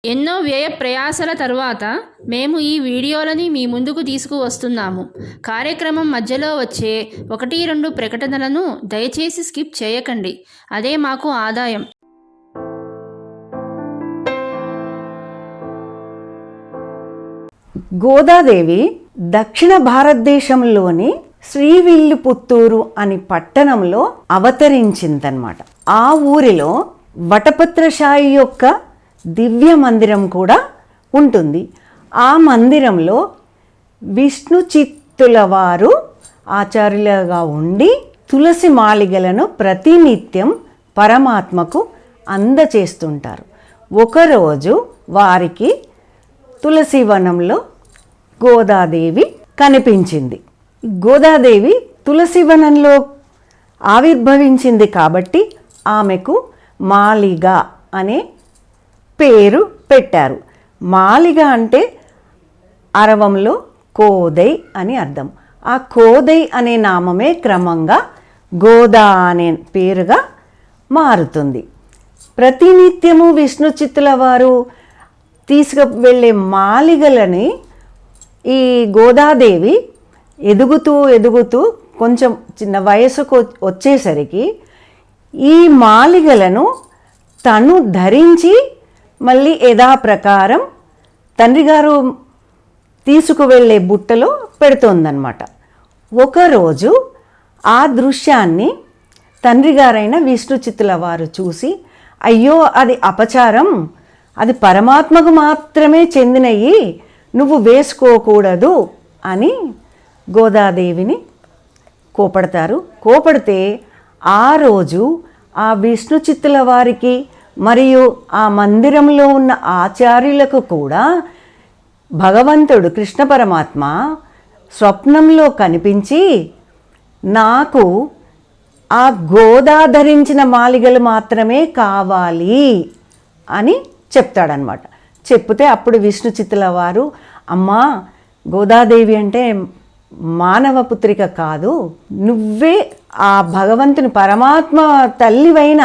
ఎన్నో వ్యయ ప్రయాసల తరువాత మేము ఈ వీడియోలని మీ ముందుకు తీసుకువస్తున్నాము. కార్యక్రమం మధ్యలో వచ్చే 1-2 ప్రకటనలను దయచేసి స్కిప్ చేయకండి. అదే మాకు ఆదాయం. గోదాదేవి దక్షిణ భారతదేశంలోని శ్రీవిల్లిపుత్తూరు అని పట్టణంలో అవతరించిందన్నమాట. ఆ ఊరిలో వటపత్రశాయి యొక్క దివ్య మందిరం కూడా ఉంటుంది. ఆ మందిరంలో విష్ణు చిత్తుల వారు ఆచార్యులుగా ఉండి తులసి మాలిగలను ప్రతినిత్యం పరమాత్మకు అందచేస్తుంటారు. ఒకరోజు వారికి తులసి వనంలో గోదాదేవి కనిపించింది. గోదాదేవి తులసి వనంలో ఆవిర్భవించింది కాబట్టి ఆమెకు మాలిగ అనే పేరు పెట్టారు. మాలిగ అంటే అరవంలో కోదై అని అర్థం. ఆ కోదై అనే నామమే క్రమంగా గోదా అనే పేరుగా మారుతుంది. ప్రతినిత్యము విష్ణు చిత్తుల వారు తీసుకువెళ్ళే మాలిగలని ఈ గోదాదేవి ఎదుగుతూ కొంచెం చిన్న వయసుకు వచ్చేసరికి ఈ మాలిగలను తను ధరించి మళ్ళీ యథాప్రకారం తండ్రి గారు తీసుకువెళ్ళే బుట్టలో పెడుతోందన్నమాట. ఒకరోజు ఆ దృశ్యాన్ని తండ్రి గారైన విష్ణు చిత్తుల వారు చూసి, అయ్యో అది అపచారం, అది పరమాత్మకు మాత్రమే చెందినవి, నువ్వు వేసుకోకూడదు అని గోదాదేవిని కోపడతారు. కోపడితే ఆ రోజు ఆ విష్ణు చిత్తుల వారికి మరియు ఆ మందిరంలో ఉన్న ఆచార్యులకు కూడా భగవంతుడు కృష్ణ పరమాత్మ స్వప్నంలో కనిపించి, నాకు ఆ గోదా ధరించిన మాలిగలు మాత్రమే కావాలి అని చెప్తాడనమాట. చెప్తే అప్పుడు విష్ణు చిత్తుల వారు, అమ్మా గోదాదేవి అంటే మానవ పుత్రిక కాదు, నువ్వే ఆ భగవంతుని పరమాత్మ తల్లివైన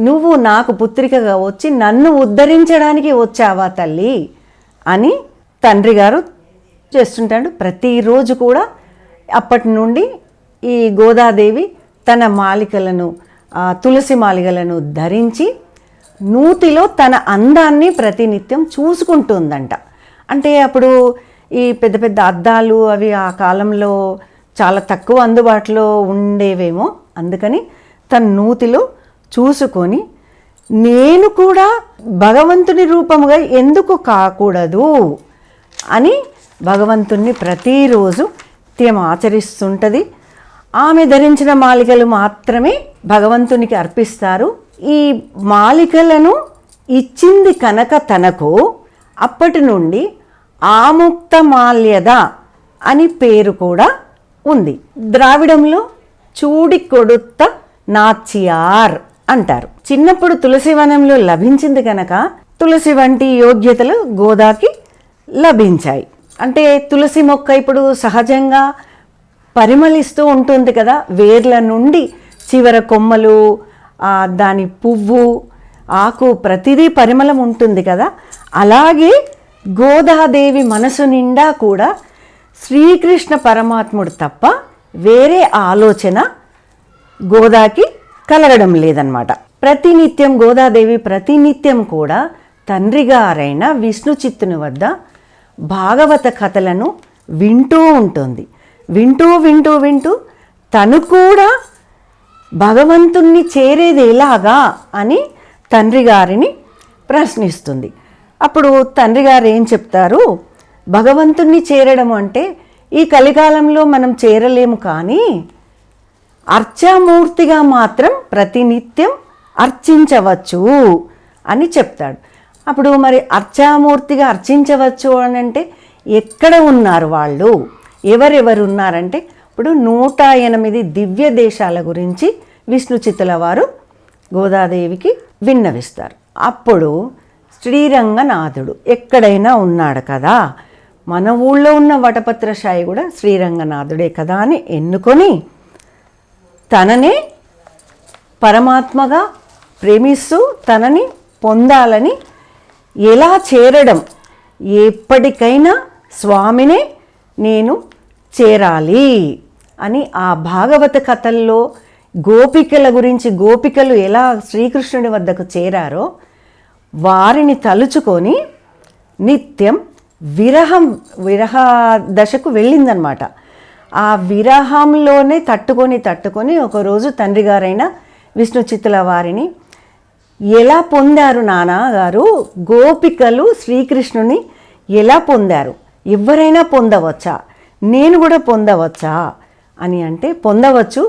నువ్వు నాకు పుత్రికగా వచ్చి నన్ను ఉద్ధరించడానికి వచ్చావా తల్లి అని తండ్రి గారు చేస్తుంటాడు. ప్రతిరోజు కూడా అప్పటి నుండి ఈ గోదాదేవి తన మాలికలను తులసి మాలికలను ధరించి నూతిలో తన అందాన్ని ప్రతినిత్యం చూసుకుంటుందంట. అంటే అప్పుడు ఈ పెద్ద పెద్ద అద్దాలు అవి ఆ కాలంలో చాలా తక్కువ అందుబాటులో ఉండేవేమో, అందుకని తన నూతిలో చూసుకొని నేను కూడా భగవంతుని రూపముగా ఎందుకు కాకూడదు అని భగవంతుణ్ణి ప్రతిరోజు నిత్యం ఆచరిస్తుంటుంది. ఆమె ధరించిన మాలికలు మాత్రమే భగవంతునికి అర్పిస్తారు. ఈ మాలికలను ఇచ్చింది కనుక తనకు అప్పటి నుండి ఆముక్త మాల్యద అని పేరు కూడా ఉంది. ద్రావిడంలో చూడి కొడుత్త నాచియార్ అంటారు. చిన్నప్పుడు తులసి వనంలో లభించింది కనుక తులసి వంటి యోగ్యతలు గోదాకి లభించాయి. అంటే తులసి మొక్క ఇప్పుడు సహజంగా పరిమళిస్తూ ఉంటుంది కదా, వేర్ల నుండి చివర కొమ్మలు, దాని పువ్వు, ఆకు ప్రతిదీ పరిమళం ఉంటుంది కదా. అలాగే గోదాదేవి మనసు నిండా కూడా శ్రీకృష్ణ పరమాత్ముడు తప్ప వేరే ఆలోచన గోదాకి కలగడం లేదన్నమాట. ప్రతినిత్యం గోదాదేవి ప్రతినిత్యం కూడా తండ్రి గారైన విష్ణు చిత్తుని వద్ద భాగవత కథలను వింటూ ఉంటుంది. వింటూ తను కూడా భగవంతుణ్ణి చేరేది ఎలాగా అని తండ్రి గారిని ప్రశ్నిస్తుంది. అప్పుడు తండ్రి గారు ఏం చెప్తారు, భగవంతుణ్ణి చేరడం అంటే ఈ కలికాలంలో మనం చేరలేము, కానీ అర్చామూర్తిగా మాత్రం ప్రతినిత్యం అర్చించవచ్చు అని చెప్తాడు. అప్పుడు మరి అర్చామూర్తిగా అర్చించవచ్చు అని అంటే ఎక్కడ ఉన్నారు వాళ్ళు, ఎవరెవరు ఉన్నారంటే ఇప్పుడు 108 దివ్య దేశాల గురించి విష్ణు చిత్తుల వారు గోదాదేవికి విన్నవిస్తారు. అప్పుడు శ్రీరంగనాథుడు ఎక్కడైనా ఉన్నాడు కదా, మన ఊళ్ళో ఉన్న వటపత్రశాయి కూడా శ్రీరంగనాథుడే కదా అని ఎన్నుకొని తననే పరమాత్మగా ప్రేమిస్తూ తనని పొందాలని ఎలా చేరడం, ఎప్పటికైనా స్వామినే నేను చేరాలి అని ఆ భాగవత కథల్లో గోపికల గురించి, గోపికలు ఎలా శ్రీకృష్ణుడి వద్దకు చేరారో వారిని తలుచుకొని నిత్యం విరహ దశకు వెళ్ళిందనమాట. ఆ విరహంలోనే తట్టుకొని ఒకరోజు తండ్రి గారైన విష్ణు చిత్తుల వారిని, ఎలా పొందారు నాన్నగారు గోపికలు శ్రీకృష్ణుని ఎలా పొందారు, ఎవరైనా పొందవచ్చా, నేను కూడా పొందవచ్చా అని అంటే పొందవచ్చు,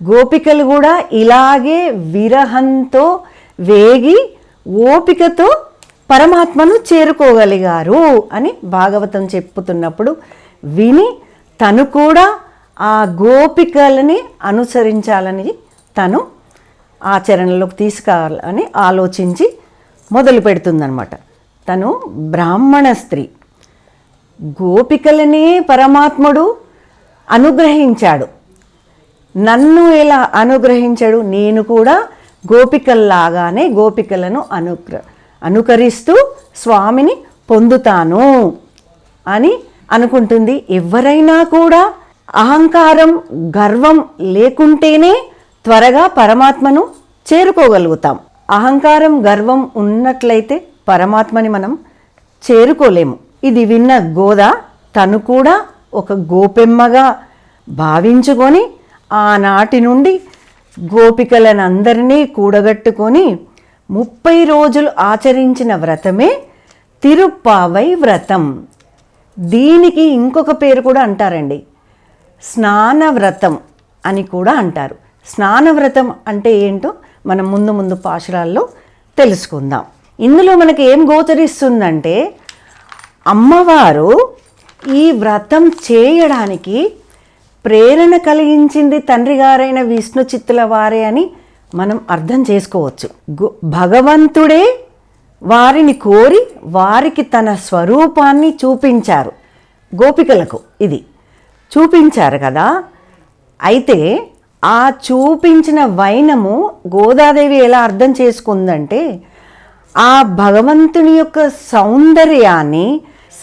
గోపికలు కూడా ఇలాగే విరహంతో వేగి ఓపికతో పరమాత్మను చేరుకోగలిగారు అని భాగవతం చెప్పుతున్నప్పుడు విని తను కూడా ఆ గోపికలని అనుసరించాలని తను ఆచరణలోకి తీసుకురావాలని ఆలోచించి మొదలు పెడుతుందన్నమాట. తను బ్రాహ్మణ స్త్రీ, గోపికలనే పరమాత్ముడు అనుగ్రహించాడు. నన్ను ఎలా అనుగ్రహించాడు, నేను కూడా గోపికల్లాగానే గోపికలను అనుకరిస్తూ స్వామిని పొందుతాను అని అనుకుంటుంది. ఎవరైనా కూడా అహంకారం, గర్వం లేకుంటేనే త్వరగా పరమాత్మను చేరుకోగలుగుతాం. అహంకారం, గర్వం ఉన్నట్లయితే పరమాత్మని మనం చేరుకోలేము. ఇది విన్న గోద తను కూడా ఒక గోపెమ్మగా భావించుకొని ఆనాటి నుండి గోపికలనందరినీ కూడగట్టుకొని 30 రోజులు ఆచరించిన వ్రతమే తిరుప్పావై వ్రతం. దీనికి ఇంకొక పేరు కూడా అంటారండి, స్నాన వ్రతం అని కూడా అంటారు. స్నాన వ్రతం అంటే ఏంటో మనం ముందు పాశురాల్లో తెలుసుకుందాం. ఇందులో మనకి ఏం గోచరిస్తుందంటే అమ్మవారు ఈ వ్రతం చేయడానికి ప్రేరణ కలిగించింది తండ్రి గారైన విష్ణు చిత్తుల వారే అని మనం అర్థం చేసుకోవచ్చు. భగవంతుడే వారిని కోరి వారికి తన స్వరూపాన్ని చూపించారు. గోపికలకు ఇది చూపించారు కదా. అయితే ఆ చూపించిన వైనము గోదాదేవి ఎలా అర్థం చేసుకుందంటే, ఆ భగవంతుని యొక్క సౌందర్యాన్ని,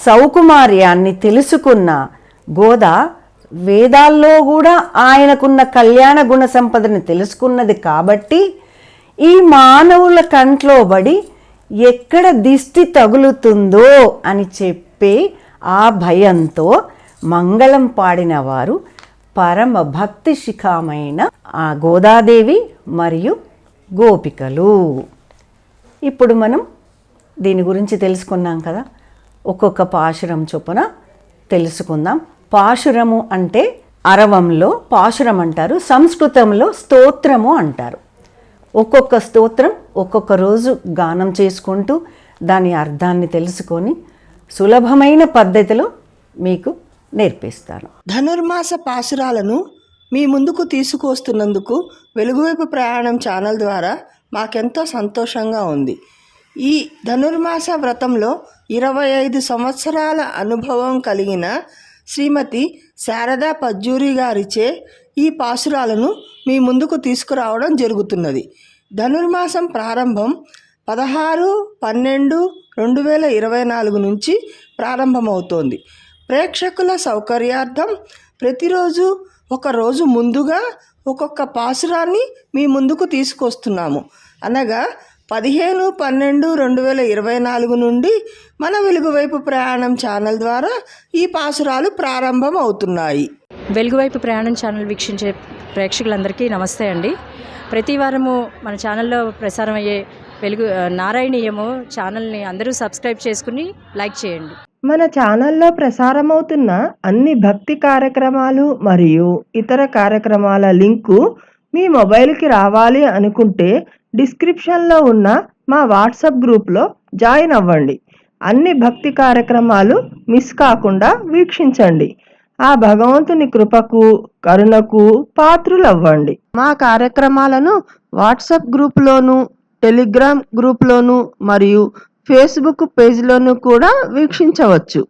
సౌకుమార్యాన్ని తెలుసుకున్న గోద వేదాల్లో కూడా ఆయనకున్న కళ్యాణ గుణ సంపదని తెలుసుకున్నది కాబట్టి ఈ మానవుల కంట్లో పడి ఎక్కడ దిష్టి తగులుతుందో అని చెప్పి ఆ భయంతో మంగళం పాడిన వారు పరమ భక్తి శిఖామైన ఆ గోదాదేవి మరియు గోపికలు. ఇప్పుడు మనం దీని గురించి తెలుసుకున్నాం కదా, ఒక్కొక్క పాశురం చొప్పున తెలుసుకుందాం. పాశురము అంటే అరవంలో పాశురం అంటారు, సంస్కృతంలో స్తోత్రము అంటారు. ఒక్కొక్క స్తోత్రం ఒక్కొక్క రోజు గానం చేసుకుంటూ దాని అర్థాన్ని తెలుసుకొని సులభమైన పద్ధతిలో మీకు నేర్పిస్తాను. ధనుర్మాస పాశురాలను మీ ముందుకు తీసుకువస్తున్నందుకు వెలుగువైపు ప్రయాణం ఛానల్ ద్వారా మాకెంతో సంతోషంగా ఉంది. ఈ ధనుర్మాస వ్రతంలో 25 సంవత్సరాల అనుభవం కలిగిన శ్రీమతి శారదా పజ్జూరి గారిచే ఈ పాశురాలను మీ ముందుకు తీసుకురావడం జరుగుతున్నది. ధనుర్మాసం ప్రారంభం 16/12/2024 నుంచి ప్రారంభమవుతోంది. ప్రేక్షకుల సౌకర్యార్థం ప్రతిరోజు ఒక రోజు ముందుగా ఒక్కొక్క పాశురాన్ని మీ ముందుకు తీసుకొస్తున్నాము. అనగా 15/12/2024 నుండి మన వెలుగువైపు ప్రయాణం ఛానల్ ద్వారా ఈ పాశురాలు ప్రారంభం అవుతున్నాయి. వెలుగువైపు ప్రయాణం ఛానల్ వీక్షించే ప్రేక్షకులందరికీ నమస్తే అండి. ప్రతి వారము మన ఛానల్లో ప్రసారం అయ్యే నారాయణీయము ఛానల్ని అందరూ సబ్స్క్రైబ్ చేసుకుని లైక్ చేయండి. మన ఛానల్లో ప్రసారమవుతున్న అన్ని భక్తి కార్యక్రమాలు మరియు ఇతర కార్యక్రమాల లింకు మీ మొబైల్కి రావాలి అనుకుంటే డిస్క్రిప్షన్లో ఉన్న మా వాట్సాప్ గ్రూప్లో జాయిన్ అవ్వండి. అన్ని భక్తి కార్యక్రమాలు మిస్ కాకుండా వీక్షించండి. ఆ భగవంతుని కృపకు, కరుణకు పాత్రులవ్వండి. మా కార్యక్రమాలను వాట్సాప్ గ్రూప్లోను, టెలిగ్రామ్ గ్రూప్లోను మరియు ఫేస్బుక్ పేజ్లోను కూడా వీక్షించవచ్చు.